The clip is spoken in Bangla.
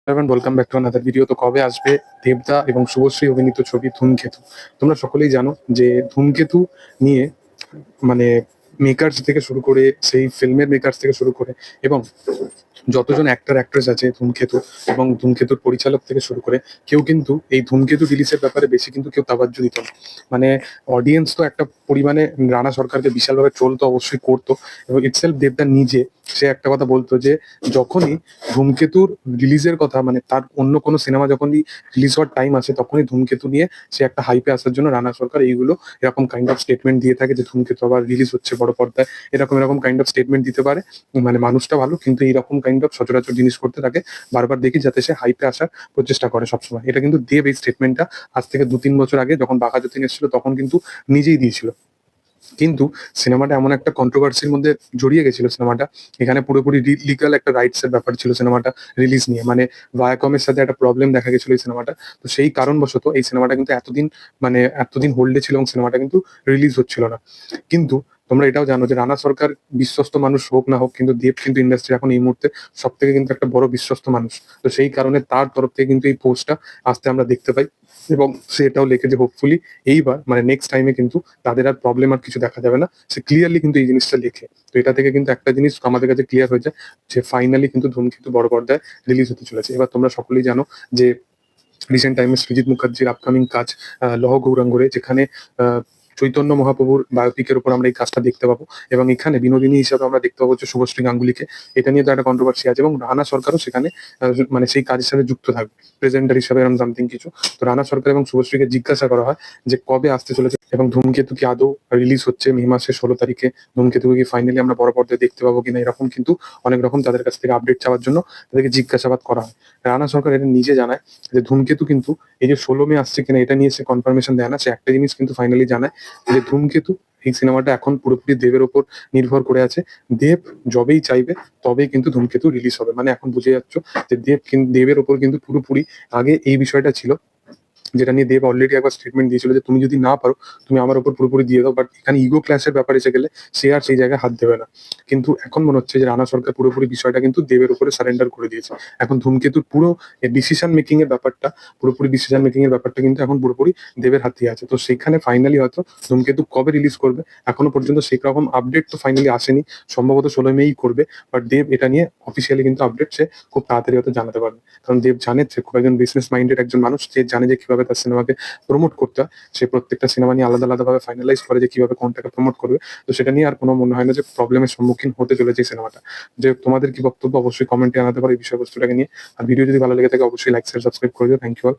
Everyone, welcome back to another video. তো কবে আসবে দেবদা এবং শুভশ্রী অভিনীত ছবি ধূমকেতু? তোমরা সকলেই জানো যে ধূমকেতু নিয়ে মানে মেকার্স থেকে শুরু করে, সেই ফিল্মের মেকার্স থেকে শুরু করে এবং যতজন অ্যাক্টর অ্যাক্ট্রেস আছে ধূমকেতু এবং ধূমকেতুর পরিচালক থেকে শুরু করে কেউ কিন্তু এই ধূমকেতু রিলিজের ব্যাপারে বেশি কিন্তু কেউ তাবাজ্জু দিত না। মানে অডিয়েন্স তো একটা পরিমাণে রানা সরকারকে বিশালভাবে ট্রোল তো অবশ্যই করতো, এবং ইটসেলফ দেবদা নিজে সে একটা কথা বলতো যে যখনই ধূমকেতুর রিলিজের কথা, মানে তার অন্য কোনো সিনেমা যখনই রিলিজ হওয়ার টাইম আসে তখনই ধূমকেতু নিয়ে সে একটা হাইপে আসার জন্য রানা সরকার এইগুলো এরকম কাইন্ড অফ স্টেটমেন্ট দিয়ে থাকে যে ধূমকেতু আবার রিলিজ হচ্ছে বড় পর্দায়, এরকম এরকম কাইন্ড অফ স্টেটমেন্ট দিতে পারে। মানে মানুষটা ভালো, কিন্তু এইরকম কাইন্ড অফ সচরাচর জিনিস করতে থাকে বারবার দেখি, যাতে সে হাইপে আসার প্রচেষ্টা করে সবসময়। এটা কিন্তু দেব এই স্টেটমেন্টটা আজ থেকে 2-3 বছর আগে যখন বাঘা যতীন এসেছিল তখন কিন্তু নিজেই দিয়েছিল। কিন্তু সিনেমাটা এমন একটা কন্ট্রোভার্সির মধ্যে জড়িয়ে গেছিল সিনেমাটা, এখানে পুরোপুরি লিগাল একটা রাইটস এর ব্যাপার ছিল সিনেমাটা রিলিজ নিয়ে। মানে ভায়াকমের সাথে একটা প্রবলেম দেখা গেছিল এই সিনেমাটা। তো সেই কারণবশত এই সিনেমাটা কিন্তু এতদিন হোল্ডে ছিল এবং সিনেমাটা কিন্তু রিলিজ হচ্ছিল না। কিন্তু তোমরা এটাও জানো যে রানা সরকার বিশ্বস্ত মানুষ হোক না হোক, কিন্তু দেব কিন্তু ইন্ডাস্ট্রি এখন এই মুহূর্তে সব থেকে কিন্তু একটা বড় বিশ্বস্ত মানুষ। তো সেই কারণে তার তরফ থেকে কিন্তু এই পোস্টটা আসতে আমরা দেখতে পাই, এবং সে এটাও লেখে যে হোপফুলি এইবার মানে নেক্সট টাইমে কিন্তু তাদের আর প্রবলেম আর কিছু দেখা যাবে না। সে ক্লিয়ারলি কিন্তু এই জিনিসটা লেখে। তো এটা থেকে কিন্তু একটা জিনিস আমাদের কাছে ক্লিয়ার হয়ে যায় যে ফাইনালি কিন্তু ধূমকেতু বড় পর্দায় রিলিজ হতে চলেছে। এবার তোমরা সকলেই জানো যে রিসেন্ট টাইমে সৃজিত মুখার্জির আপকামিং কাজ লহ গৌরাঙ্গরে, যেখানে আহ, চৈতন্য মহাপ্রভুর বায়োপিকের উপর আমরা এই কাজটা দেখতে পাবো, এবং এখানে বিনোদিনী হিসাবে আমরা দেখতে পাবো হচ্ছে শুভশ্রী গাঙ্গুলিকে। এটা নিয়ে তো একটা কন্ট্রোভার্সি আছে, এবং রানা সরকারও সেখানে মানে সেই কাজের সাথে যুক্ত থাকবে প্রেজেন্টার হিসাবে, এরকম সামথিং কিছু। তো রানা সরকার এবং শুভশ্রীকে জিজ্ঞাসা করা হয় যে কবে আসতে চলেছে এবং ধূমকেতু কি আদৌ রিলিজ হচ্ছে মে মাসের 16 তারিখে, ধূমকেতুকে কি ফাইনালি আমরা বড় পর্দায় দেখতে পাবো কিনা, এরকম কিন্তু অনেক রকম তাদের কাছ থেকে আপডেট চাওয়ার জন্য তাদেরকে জিজ্ঞাসাবাদ করা হয়। রানা সরকার এটা নিজে জানায় যে ধূমকেতু কিন্তু এই যে 16 মে আসছে কিনা এটা নিয়ে সে কনফার্মেশন দেয় না। সে একটা জিনিস কিন্তু ফাইনালি জানায় যে ধূমকেতু এই সিনেমাটা এখন পুরোপুরি দেবের ওপর নির্ভর করে আছে। দেব যবেই চাইবে তবেই কিন্তু ধূমকেতু রিলিজ হবে। মানে এখন বুঝে যাচ্ছ যে দেবের ওপর কিন্তু পুরোপুরি, আগে এই বিষয়টা ছিল যেটা নিয়ে দেব অলরেডি একবার স্টেটমেন্ট দিয়েছিল যে তুমি যদি না পারো তুমি আমার উপর পুরোপুরি দিয়ে দাও, বাট এখানে ইগো ক্ল্যাশের ব্যাপার এসে গেলে সে আর সেই জায়গায় হাত দেবে না। কিন্তু এখন মনে হচ্ছে যে রানা সরকার পুরোপুরি বিষয়টা কিন্তু দেবের উপরে সারেন্ডার করে দিয়েছে। এখন ধূমকেতুর পুরো ডিসিশন মেকিং এর ব্যাপারটা, পুরোপুরি ডিসিশন মেকিং এর ব্যাপারটা কিন্তু এখন পুরোপুরি দেবের হাতে আছে। তো সেখানে ফাইনালি হয়তো ধূমকেতু কবে রিলিজ করবে এখনো পর্যন্ত সেই রকম আপডেট তো ফাইনালি আসেনি, সম্ভবত 16 মেই করবে। বাট দেব এটা নিয়ে অফিসিয়ালি কিন্তু আপডেট সে খুব তাড়াতাড়ি হয়তো জানাতে পারবে, কারণ দেব জানে সে খুব একজন বিজনেস মাইন্ডেড একজন মানুষ, সে জানে যে কিভাবে তার সিনেমাকে প্রমোট করতে হয়। সে প্রত্যেকটা সিনেমা নিয়ে আলাদা আলাদা ভাবে ফাইনালাইজ করে যে কিভাবে কোনটাকে প্রমোট করবে। তো সেটা নিয়ে আর কোনো মনে হয় না যে প্রবলেমের সম্মুখীন হতে চলেছে এই সিনেমাটা। যে তোমাদের কি বক্তব্য অবশ্যই কমেন্টে জানাতে পারো এই বিষয়বস্তুটাকে নিয়ে। আর ভিডিও যদি ভালো লেগে থাকে অবশ্যই লাইক শেয়ার সাবস্ক্রাইব করে দিও। Thank you all.